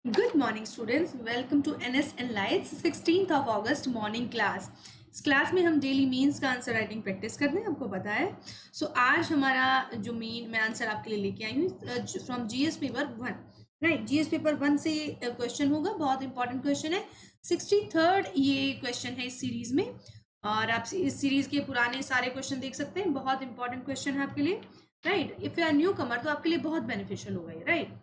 Good morning students, welcome to NS Enlights 16th of August morning class. इस class में हम daily means का answer writing practice करते हैं, आपको पता है। आज हमारा जो मैं आंसर आपके लिए लेके आई हूँ from GS paper 1, right. GS paper 1 से क्वेश्चन होगा, बहुत इंपॉर्टेंट क्वेश्चन है। 63rd ये क्वेश्चन है इस सीरीज में, और आप इस सीरीज के पुराने सारे क्वेश्चन देख सकते हैं। बहुत इंपॉर्टेंट क्वेश्चन है आपके लिए, right. If you are newcomer तो आपके लिए बहुत बेनिफिशियल होगा ये, राइट।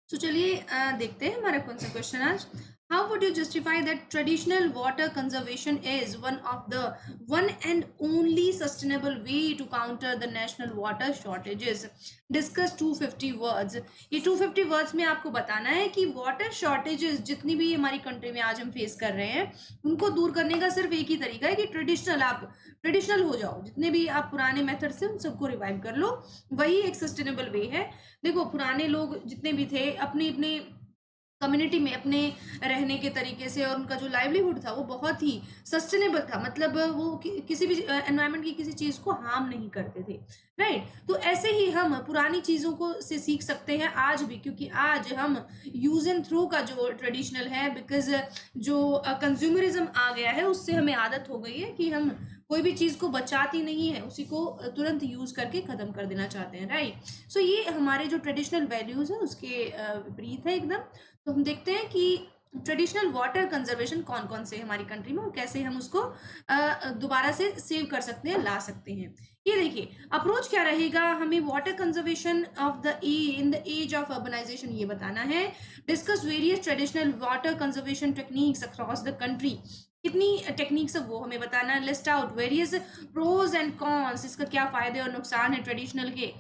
तो चलिए देखते हैं हमारा कौन सा क्वेश्चन आज। How would you justify that traditional water conservation is one and only sustainable way to counter the national water shortages? Discuss 250 words. ये 250 words में आपको बताना है कि वाटर शॉर्टेजेस जितनी भी हमारी कंट्री में आज हम फेस कर रहे हैं, उनको दूर करने का सिर्फ एक ही तरीका है कि ट्रेडिशनल हो जाओ। जितने भी आप पुराने मेथड से उन सबको रिवाइव कर लो, वही एक सस्टेनेबल वे है। देखो, पुराने लोग जितने भी थे अपने अपने कम्युनिटी में अपने रहने के तरीके से, और उनका जो लाइवलीहुड था वो बहुत ही सस्टेनेबल था। मतलब वो किसी भी एनवायरनमेंट की किसी चीज को हार्म नहीं करते थे, राइट। तो ऐसे ही हम पुरानी चीजों को से सीख सकते हैं आज भी, क्योंकि आज हम यूज एंड थ्रो का जो ट्रेडिशनल है, बिकॉज जो कंज्यूमरिज्म आ गया है उससे हमें आदत हो गई है कि हम कोई भी चीज को बचाती नहीं है, उसी को तुरंत यूज करके खत्म कर देना चाहते हैं, राइट। सो ये हमारे जो ट्रेडिशनल वैल्यूज है उसके विपरीत है एकदम। तो हम देखते हैं कि ट्रेडिशनल वाटर कंजर्वेशन कौन कौन से हमारी कंट्री में, और कैसे हम उसको दोबारा से सेव कर सकते हैं, ला सकते हैं। ये देखिए अप्रोच क्या रहेगा, हमें water conservation in the age of urbanisation ये बताना है। Discuss various traditional water conservation techniques across the country. कितनी टेक्निक्स है वो हमें बताना है। List out various pros and cons, इसका क्या फायदे और नुकसान है ट्रेडिशनल के।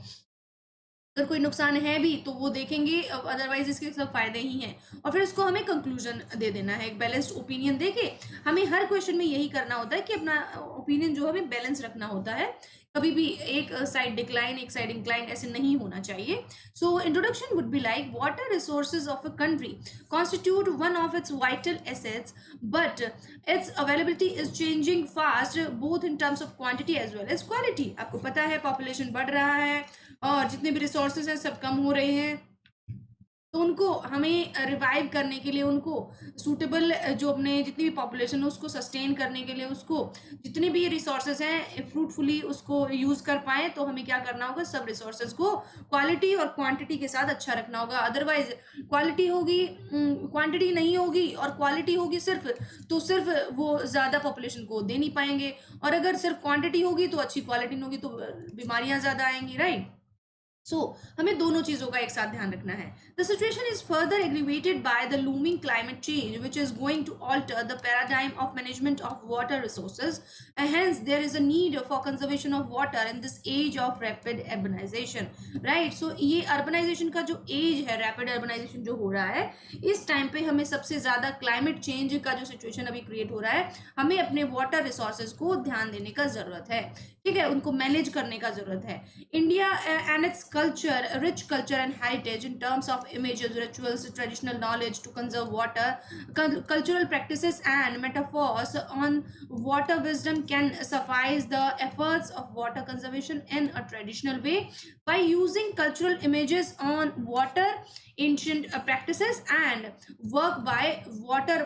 अगर कोई नुकसान है भी तो वो देखेंगे, अदरवाइज इसके सब फायदे ही हैं। और फिर इसको हमें कंक्लूजन दे देना है, एक बैलेंस्ड ओपिनियन देके। हमें हर क्वेश्चन में यही करना होता है कि अपना ओपिनियन जो हमें बैलेंस रखना होता है। कभी भी एक साइड डिक्लाइन एक साइड इंक्लाइन ऐसे नहीं होना चाहिए। So introduction would be like water resources of a country constitute one of its vital assets, but its availability is changing fast both in terms of quantity as well as quality. आपको पता है population बढ़ रहा है और जितने भी resources हैं सब कम हो रहे हैं, तो उनको हमें रिवाइव करने के लिए, उनको सूटेबल जो अपने जितनी भी पॉपुलेशन है उसको सस्टेन करने के लिए, उसको जितने भी रिसोर्सेज हैं फ्रूटफुली उसको यूज कर पाए, तो हमें क्या करना होगा, सब रिसोर्सेज को क्वालिटी और क्वांटिटी के साथ अच्छा रखना होगा। अदरवाइज क्वालिटी होगी, क्वांटिटी नहीं होगी, और क्वालिटी होगी सिर्फ, तो सिर्फ वो ज्यादा पॉपुलेशन को दे नहीं पाएंगे। और अगर सिर्फ क्वांटिटी होगी तो अच्छी क्वालिटी नहीं होगी, तो बीमारियां ज्यादा आएंगी, राइट। हमें दोनों चीजों का एक साथ ध्यान रखना है। The situation is further aggravated by the looming climate change which is going to alter the paradigm of management of water resources, hence there is a need for conservation of water in this age of rapid urbanisation, right. So ये urbanisation का जो as है, rapid urbanisation जो हो रहा है, इस time पे हमें सबसे ज्यादा क्लाइमेट चेंज का जो सिचुएशन अभी क्रिएट हो रहा है, हमें अपने वाटर रिसोर्सेज को ध्यान देने का जरूरत है, ठीक है, उनको मैनेज करने का जरूरत है। India and it's culture, rich culture and heritage in terms of images, rituals, traditional knowledge to conserve water, cultural practices and metaphors on water wisdom can suffice the efforts of water conservation in a traditional way by using cultural images on water, ancient practices and work by water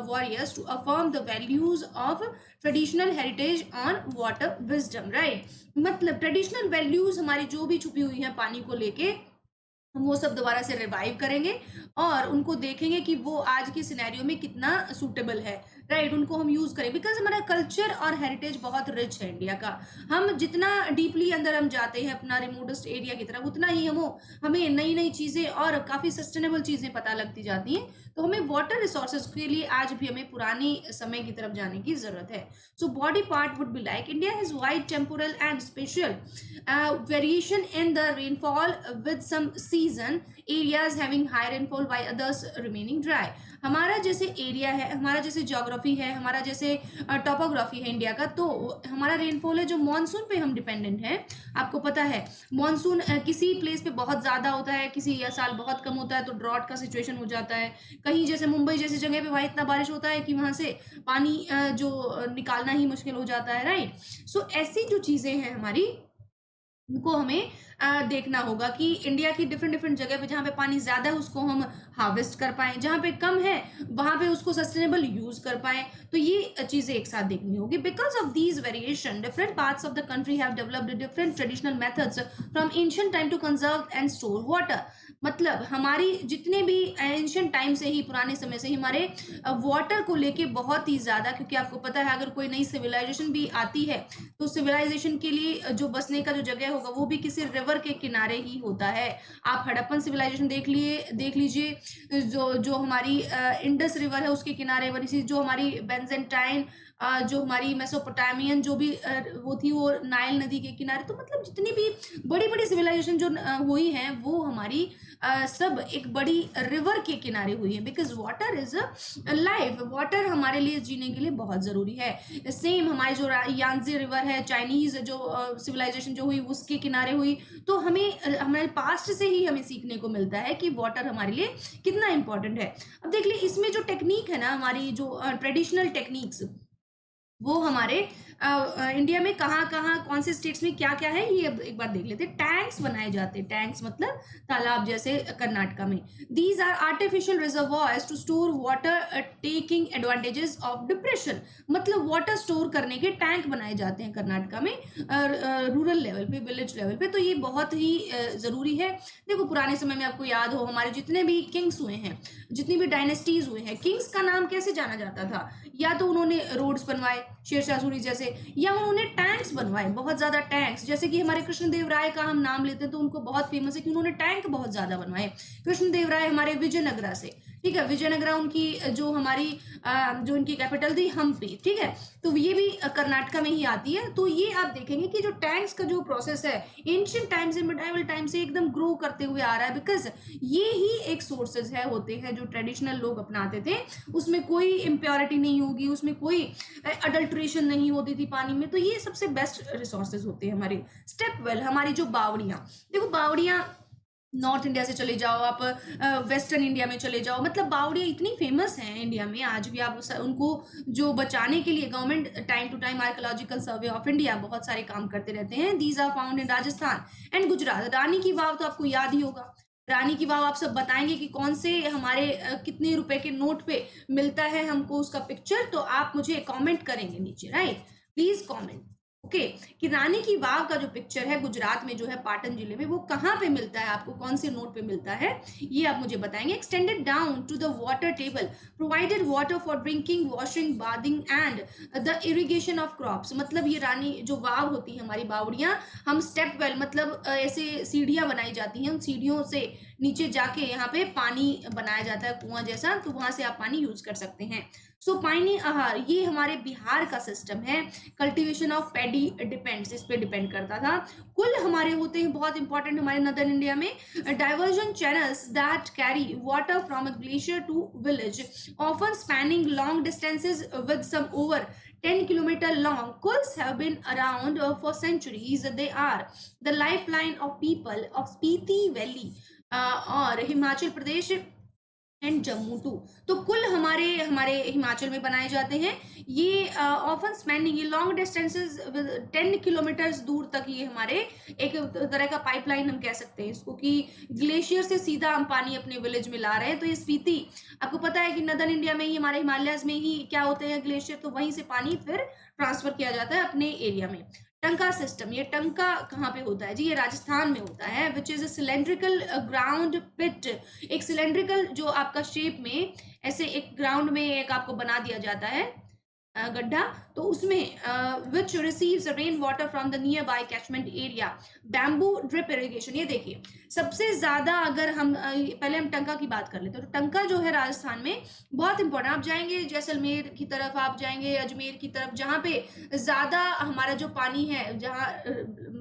warriors to affirm the values of traditional heritage on water wisdom, right। मतलब traditional values हमारी जो भी छुपी हुई है पानी को लेके, हम वो सब दोबारा से रिवाइव करेंगे और उनको देखेंगे कि वो आज की सिनेरियो में कितना सूटेबल है, राइट। उनको हम यूज करें, बिकॉज हमारा कल्चर और हेरिटेज बहुत रिच है इंडिया का। हम जितना डीपली अंदर हम जाते हैं अपना रिमोटेस्ट एरिया की तरफ, उतना ही हमें नई नई चीजें और काफी सस्टेनेबल चीजें पता लगती जाती हैं। तो हमें वाटर रिसोर्सेज के लिए आज भी हमें पुरानी समय की तरफ जाने की जरूरत है। So body part would be like India has wide temporal and special variation in the rainfall with some season areas having high rainfall while others remaining dry। हमारा जैसे एरिया है, हमारा जैसे ज्योग्राफी है, हमारा जैसे टोपोग्राफी है इंडिया का, तो हमारा रेनफॉल है जो मानसून पे हम डिपेंडेंट है। आपको पता है मानसून किसी प्लेस पे बहुत ज्यादा होता है, किसी साल बहुत कम होता है, तो ड्रॉट का सिचुएशन हो जाता है। कहीं जैसे मुंबई जैसी जगह पे भाई इतना बारिश होता है कि वहां से पानी जो निकालना ही मुश्किल हो जाता है, राइट। सो ऐसी जो चीजें हैं हमारी, उनको हमें देखना होगा कि इंडिया की डिफरेंट डिफरेंट जगह पे जहाँ पे पानी ज़्यादा है उसको हम हार्वेस्ट कर पाएँ, जहाँ पे कम है वहाँ पे उसको सस्टेनेबल यूज़ कर पाएँ। तो ये चीज़ें एक साथ देखनी होगी। Because of these variation different parts of the country have developed different traditional methods from ancient time to conserve and store water. मतलब हमारी जितने भी एंशिएंट टाइम से ही, पुराने समय से ही हमारे वाटर को लेके बहुत ही ज़्यादा, क्योंकि आपको पता है अगर कोई नई सिविलाइजेशन भी आती है तो सिविलाइजेशन के लिए जो बसने का जो जगह होगा वो भी किसी रिवर के किनारे ही होता है। आप हड़प्पन सिविलाइजेशन देख लीजिए, जो जो हमारी इंडस रिवर है उसके किनारे, वैसी जो हमारी बेंजेंटाइन, जो हमारी मेसोपोटामियन जो भी वो थी वो नाइल नदी के किनारे। तो मतलब जितनी भी बड़ी बड़ी सिविलाइजेशन जो हुई हैं वो हमारी सब एक बड़ी रिवर के किनारे हुई है। Because water is a life, water हमारे लिए जीने के लिए बहुत ज़रूरी है। सेम हमारी जो यांगजे रिवर है, चाइनीज जो सिविलाइजेशन जो हुई उसके किनारे हुई। तो हमें हमारे पास्ट से ही हमें सीखने को मिलता है कि वाटर हमारे लिए कितना इंपॉर्टेंट है। अब देख लिए इसमें जो टेक्निक है ना, हमारी जो ट्रेडिशनल टेक्निक्स, वो हमारे इंडिया में कहाँ-कहाँ, कौन से स्टेट्स में क्या-क्या है, ये अब एक बार देख लेते हैं। टैंक्स बनाए जाते हैं, टैंक्स मतलब तालाब, जैसे कर्नाटका में। These are artificial reservoirs to store water taking advantages of depression. मतलब वाटर स्टोर करने के टैंक बनाए जाते हैं कर्नाटका में रूरल लेवल पे, विलेज लेवल पे। तो ये बहुत ही ज़रूरी है। देखो पुराने समय में आपको याद हो हमारे जितने भी किंग्स हुए हैं, जितनी भी डायनेस्टीज हुए हैं, किंग्स का नाम कैसे जाना जाता था? या तो उन्होंने रोड्स बनवाए शेरशाह सूरी जैसे, या उन्होंने टैंक्स बनवाए, बहुत ज्यादा टैंक्स। जैसे कि हमारे कृष्णदेव राय का हम नाम लेते हैं तो उनको बहुत फेमस है कि उन्होंने टैंक बहुत ज्यादा बनवाए। कृष्णदेव राय हमारे विजयनगरा से, ठीक है, विजयनगरा उनकी जो हमारी जो उनकी कैपिटल थी हम्पी, ठीक है। तो ये भी कर्नाटका में ही आती है। तो ये आप देखेंगे कि जो टैंक्स का जो प्रोसेस है एंशिएंट टाइम से, मिडाइवल टाइम से एकदम ग्रो करते हुए आ रहा है। बिकॉज ये ही एक सोर्सेज है होते हैं जो ट्रेडिशनल लोग अपनाते थे। उसमें कोई इम्प्योरिटी नहीं होगी, उसमें कोई अडल्ट्रेशन नहीं होती थी पानी में। तो ये सबसे बेस्ट रिसोर्सेज होते हैं हमारे। स्टेप वेल, हमारी जो बावड़ियाँ, देखो बावड़ियाँ नॉर्थ इंडिया से चले जाओ आप, वेस्टर्न इंडिया में चले जाओ, मतलब बावड़ियाँ इतनी फेमस हैं इंडिया में आज भी। आप उनको जो बचाने के लिए government time to time archaeological survey of India बहुत सारे काम करते रहते हैं। These are found in Rajasthan and Gujarat. Rani ki Vav तो आपको याद ही होगा। रानी की वाव आप सब बताएंगे कि कौन से हमारे कितने रुपए के नोट पे मिलता है हमको उसका पिक्चर, तो आप मुझे कमेंट करेंगे नीचे, राइट? Please comment. ओके, कि रानी की वाव का जो पिक्चर है गुजरात में जो है पाटन जिले में, वो कहाँ पे मिलता है, आपको कौन से नोट पे मिलता है, ये आप मुझे बताएंगे। Extended down to the water table, provided water for drinking, washing, bathing and the irrigation of crops. मतलब ये रानी जो वाव होती है हमारी बावड़ियाँ, हम स्टेप वेल मतलब ऐसे सीढ़ियाँ बनाई जाती हैं, उन सीढ़ियों से नीचे जाके यहाँ पे पानी बनाया जाता है कुआं जैसा, तो वहां से आप पानी यूज कर सकते हैं। सो पानी आहार ये हमारे बिहार का सिस्टम है। कल्टीवेशन ऑफ पैडी डिपेंड्स, इस पे डिपेंड करता था। कुल हमारे होते हैं बहुत इंपॉर्टेंट हमारे नदर्न इंडिया में diversion channels that carry water from a glacier to village, often spanning long distances with some over 10 kilometer long. Kulls have been around for centuries. They are the lifeline of people of Spiti Valley और Himachal Pradesh and Jammu to. तो कुल हमारे हमारे हिमाचल में बनाए जाते हैं ये। ऑफन स्पैनिंग, ये लॉन्ग डिस्टेंसेज 10 किलोमीटर दूर तक, ये हमारे एक तरह का पाइपलाइन हम कह सकते हैं इसको, कि ग्लेशियर से सीधा हम पानी अपने विलेज में ला रहे हैं। तो ये स्पीति, आपको पता है कि नदर्न इंडिया में ही, हमारे हिमालयस में ही क्या होते हैं ग्लेशियर, तो वहीं से पानी फिर ट्रांसफर किया जाता है अपने एरिया में। टंका सिस्टम, ये टंका कहाँ पे होता है जी? ये राजस्थान में होता है। Which is a cylindrical ground pit, एक सिलेंड्रिकल जो आपका शेप में ऐसे एक ग्राउंड में एक आपको बना दिया जाता है गड्ढा, तो उसमें which receives rain water from the near by catchment area. Bamboo drip irrigation, ये देखिए सबसे ज्यादा, अगर हम पहले हम टंका की बात कर लेते हैं, तो टंका जो है राजस्थान में बहुत इंपॉर्टेंट। आप जाएंगे जैसलमेर की तरफ, आप जाएंगे अजमेर की तरफ, जहाँ पे ज्यादा हमारा जो पानी है, जहाँ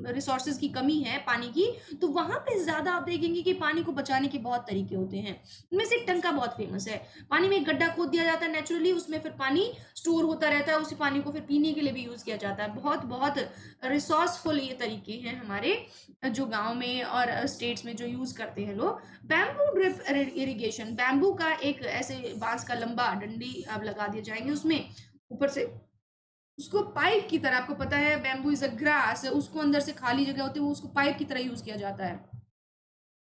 रिसोर्सेज की कमी है पानी की, तो वहां पे ज्यादा आप देखेंगे कि पानी को बचाने के बहुत तरीके होते हैं। उनमें से टंका बहुत फेमस है। पानी में एक गड्ढा खोद दिया जाता है नेचुरली, उसमें फिर पानी स्टोर होता रहता है, उसी पानी को फिर पीने के लिए भी यूज किया जाता है। बहुत बहुत रिसोर्सफुल ये तरीके हैं हमारे जो गांव में और स्टेट्स में जो यूज करते हैं लोग। बैम्बू ड्रिप इरिगेशन, बैम्बू का एक ऐसे बांस का लंबा डंडी आप लगा दिए जाएंगे, उसमें ऊपर से उसको पाइप की तरह, आपको पता है बैम्बू इज अ ग्रास, उसको अंदर से खाली जगह होती है, वो उसको पाइप की तरह यूज किया जाता है।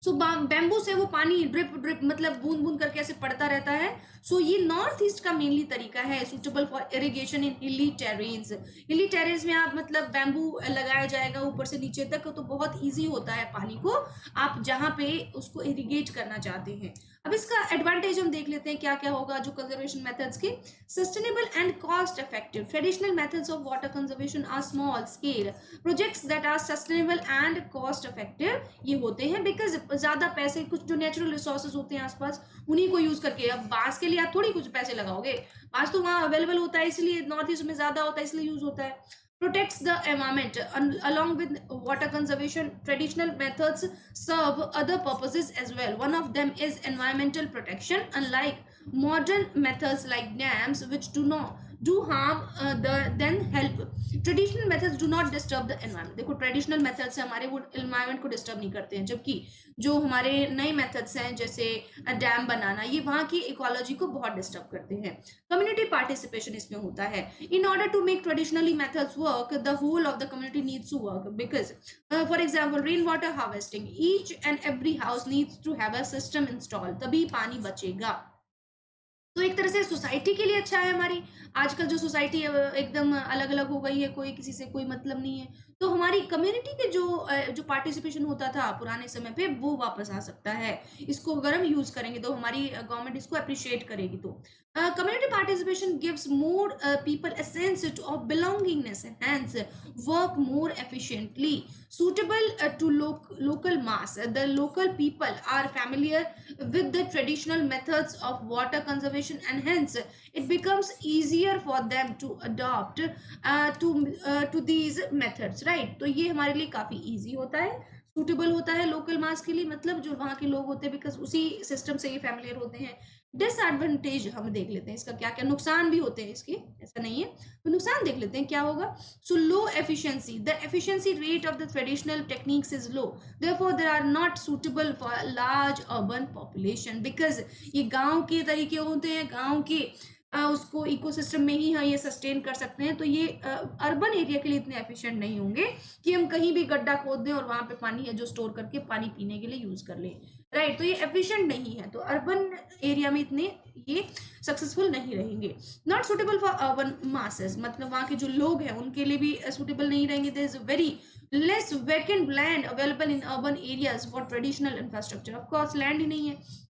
सो बैम्बू से वो पानी ड्रिप ड्रिप मतलब बूंद बूंद करके ऐसे पड़ता रहता है। सो ये नॉर्थ ईस्ट का मेनली तरीका है, सुटेबल फॉर इरिगेशन इन हिली टेरेन्स। हिली टेरेन्स में आप मतलब बैम्बू लगाया जाएगा ऊपर से नीचे तक, तो बहुत इजी होता है पानी को आप जहाँ पे उसको इरिगेट करना चाहते हैं। अब इसका एडवांटेज हम देख लेते हैं क्या क्या होगा जो कंजर्वेशन मेथड्स के। Sustainable and cost effective, traditional methods of water conservation are small scale projects that are sustainable and cost effective ये होते हैं बिकॉज ज्यादा पैसे, कुछ जो नेचुरल रिसोर्सेज होते हैं आसपास उन्हीं को यूज करके, अब बांस के लिए आप थोड़ी कुछ पैसे लगाओगे, बांस तो वहां अवेलेबल होता है इसलिए, नॉर्थ ईस्ट में ज्यादा होता है इसलिए यूज होता है। Protects the environment along with water conservation. Traditional methods serve other purposes as well. One of them is environmental protection, unlike modern methods like dams which do harm then help. Traditional methods do not disturb the environment. देखो traditional method से हमारे वो environment को disturb नहीं करते हैं, जबकि जो हमारे नए मेथड्स हैं जैसे डैम बनाना, ये वहाँ की इकोलॉजी को बहुत डिस्टर्ब करते हैं। कम्युनिटी पार्टिसिपेशन इसमें होता है। In order to make traditionally methods work, the whole of the community needs to work because, for example, rainwater harvesting, each and every house needs to have a system installed, तभी पानी बचेगा। तो एक तरह से सोसाइटी के लिए अच्छा है हमारी। आजकल जो सोसाइटी एकदम अलग अलग हो गई है, कोई किसी से कोई मतलब नहीं है, तो हमारी कम्युनिटी के जो पार्टिसिपेशन होता था पुराने समय पे वो वापस आ सकता है। इसको अगर हम यूज करेंगे तो हमारी गवर्नमेंट इसको अप्रिशिएट करेगी। तो community participation gives more people a sense of belongingness, hence work more efficiently, suitable to local mass. The local people are familiar with the traditional methods of water conservation and hence it becomes easier for them to adopt to these methods, right? तो ये हमारे लिए काफी easy होता है, suitable होता है local mass के लिए, मतलब जो वहाँ के लोग होते हैं बिकॉज उसी सिस्टम से ये familiar होते हैं। डिसएडवांटेज हम देख लेते हैं इसका क्या क्या नुकसान भी होते हैं इसके, ऐसा नहीं है, तो नुकसान देख लेते हैं क्या होगा। So low efficiency, the efficiency rate of the traditional techniques is low, therefore they are not suitable for a large urban population because ये गांव के तरीके होते हैं, गांव के उसको इकोसिस्टम में ही ये सस्टेन कर सकते हैं, तो ये अर्बन एरिया के लिए इतने एफिशिएंट नहीं होंगे कि हम कहीं भी गड्ढा खोद दें और वहां पे पानी है जो स्टोर करके पानी पीने के लिए यूज कर ले, राइट? तो ये एफिशिएंट नहीं है, तो अर्बन एरिया में इतने ये सक्सेसफुल नहीं रहेंगे। Not suitable for urban masses, मतलब वहाँ के जो लोग हैं उनके लिए भी सुटेबल नहीं रहेंगे। There is very less vacant land available in urban areas for traditional infrastructure, of course land ही नहीं है,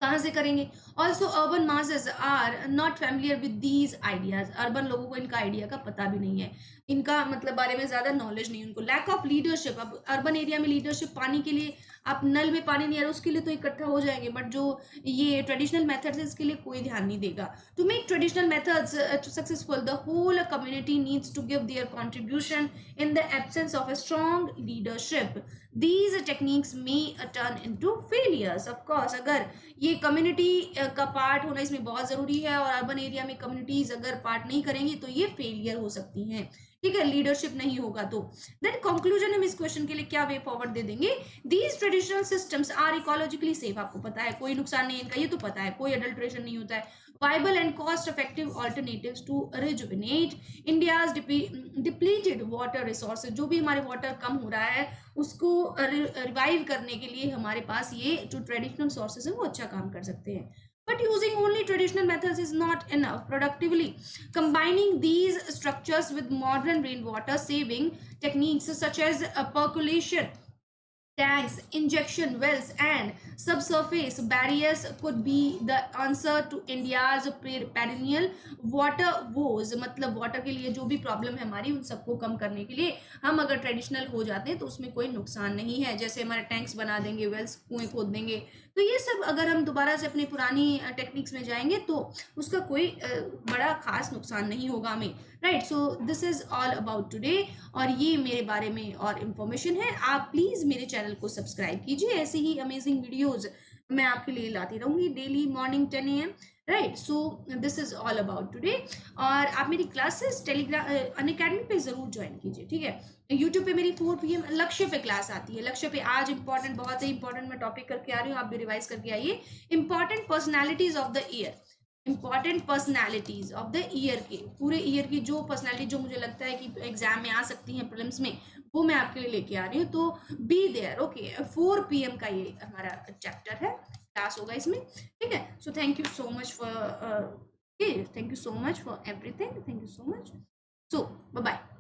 कहाँ से करेंगे। Also urban masses are not familiar with these ideas, urban लोगों को इनका आइडिया का पता भी नहीं है, इनका मतलब बारे में ज्यादा नॉलेज नहीं है उनको। लैक ऑफ लीडरशिप, अब अर्बन एरिया में लीडरशिप, पानी के लिए आप नल में पानी नहीं आ रहा उसके लिए तो इकट्ठा हो जाएंगे, बट जो ये ट्रेडिशनल मेथड्स है इसके लिए कोई ध्यान नहीं देगा। To make traditional methods successful the whole community needs to give their contribution in the absence of a strong leadership, these techniques may turn into failures। of course अगर ये कम्युनिटी का पार्ट होना इसमें बहुत जरूरी है और अर्बन एरिया में कम्युनिटीज अगर पार्ट नहीं करेंगी तो ये फेलियर हो सकती हैं, ठीक है, लीडरशिप नहीं होगा तो। देन कंक्लूजन हम इस क्वेश्चन के लिए क्या वे फॉरवर्ड दे देंगे। These traditional systems are ecologically safe, आपको पता है कोई नुकसान नहीं है इनका, ये तो पता है, कोई अडल्ट्रेशन नहीं होता है। viable and cost effective alternatives to rejuvenate India's depleted water resources, जो भी हमारे वाटर कम हो रहा है उसको रिवाइव करने के लिए हमारे पास ये जो ट्रेडिशनल सोर्सेज है वो अच्छा काम कर सकते हैं। But using only traditional methods is not enough. Productively combining these structures with modern rainwater saving techniques such as percolation tanks, injection wells and subsurface barriers could be the answer to India's perennial water woes। मतलब water के लिए जो भी problem है हमारी उन सबको कम करने के लिए हम अगर ट्रेडिशनल हो जाते हैं तो उसमें कोई नुकसान नहीं है, जैसे हमारे टैंक्स बना देंगे, वेल्स कुएं खोद देंगे, तो ये सब अगर हम दोबारा से अपनी पुरानी टेक्निक्स में जाएंगे तो उसका कोई बड़ा खास नुकसान नहीं होगा हमें, right? So this is all about today, और ये मेरे बारे में और इन्फॉर्मेशन है। आप प्लीज मेरे चैनल को सब्सक्राइब कीजिए, ऐसे ही अमेजिंग वीडियोज मैं आपके लिए लाती रहूंगी daily morning 10 AM, right? So this is all about today, और आप मेरी क्लासेस टेलीग्राम अनअकैडमी पे जरूर ज्वाइन कीजिए, ठीक है? यूट्यूब पे मेरी 4 PM लक्ष्य पे क्लास आती है। लक्ष्य पे आज इंपॉर्टेंट, बहुत ही इंपॉर्टेंट मैं टॉपिक करके आ रही हूँ, आप भी रिवाइज करके आइए। Important personalities of the year, important personalities of the year के, पूरे ईयर की जो पर्सनैलिटी जो मुझे लगता है कि एग्जाम में आ सकती हैं प्रीलिम्स में, वो मैं आपके लिए लेके आ रही हूँ। तो बी देयर। ओके, 4 PM का ये हमारा चैप्टर है, क्लास होगा इसमें, ठीक है। So thank you so much for thank you so much for everything, thank you so much. So bye bye.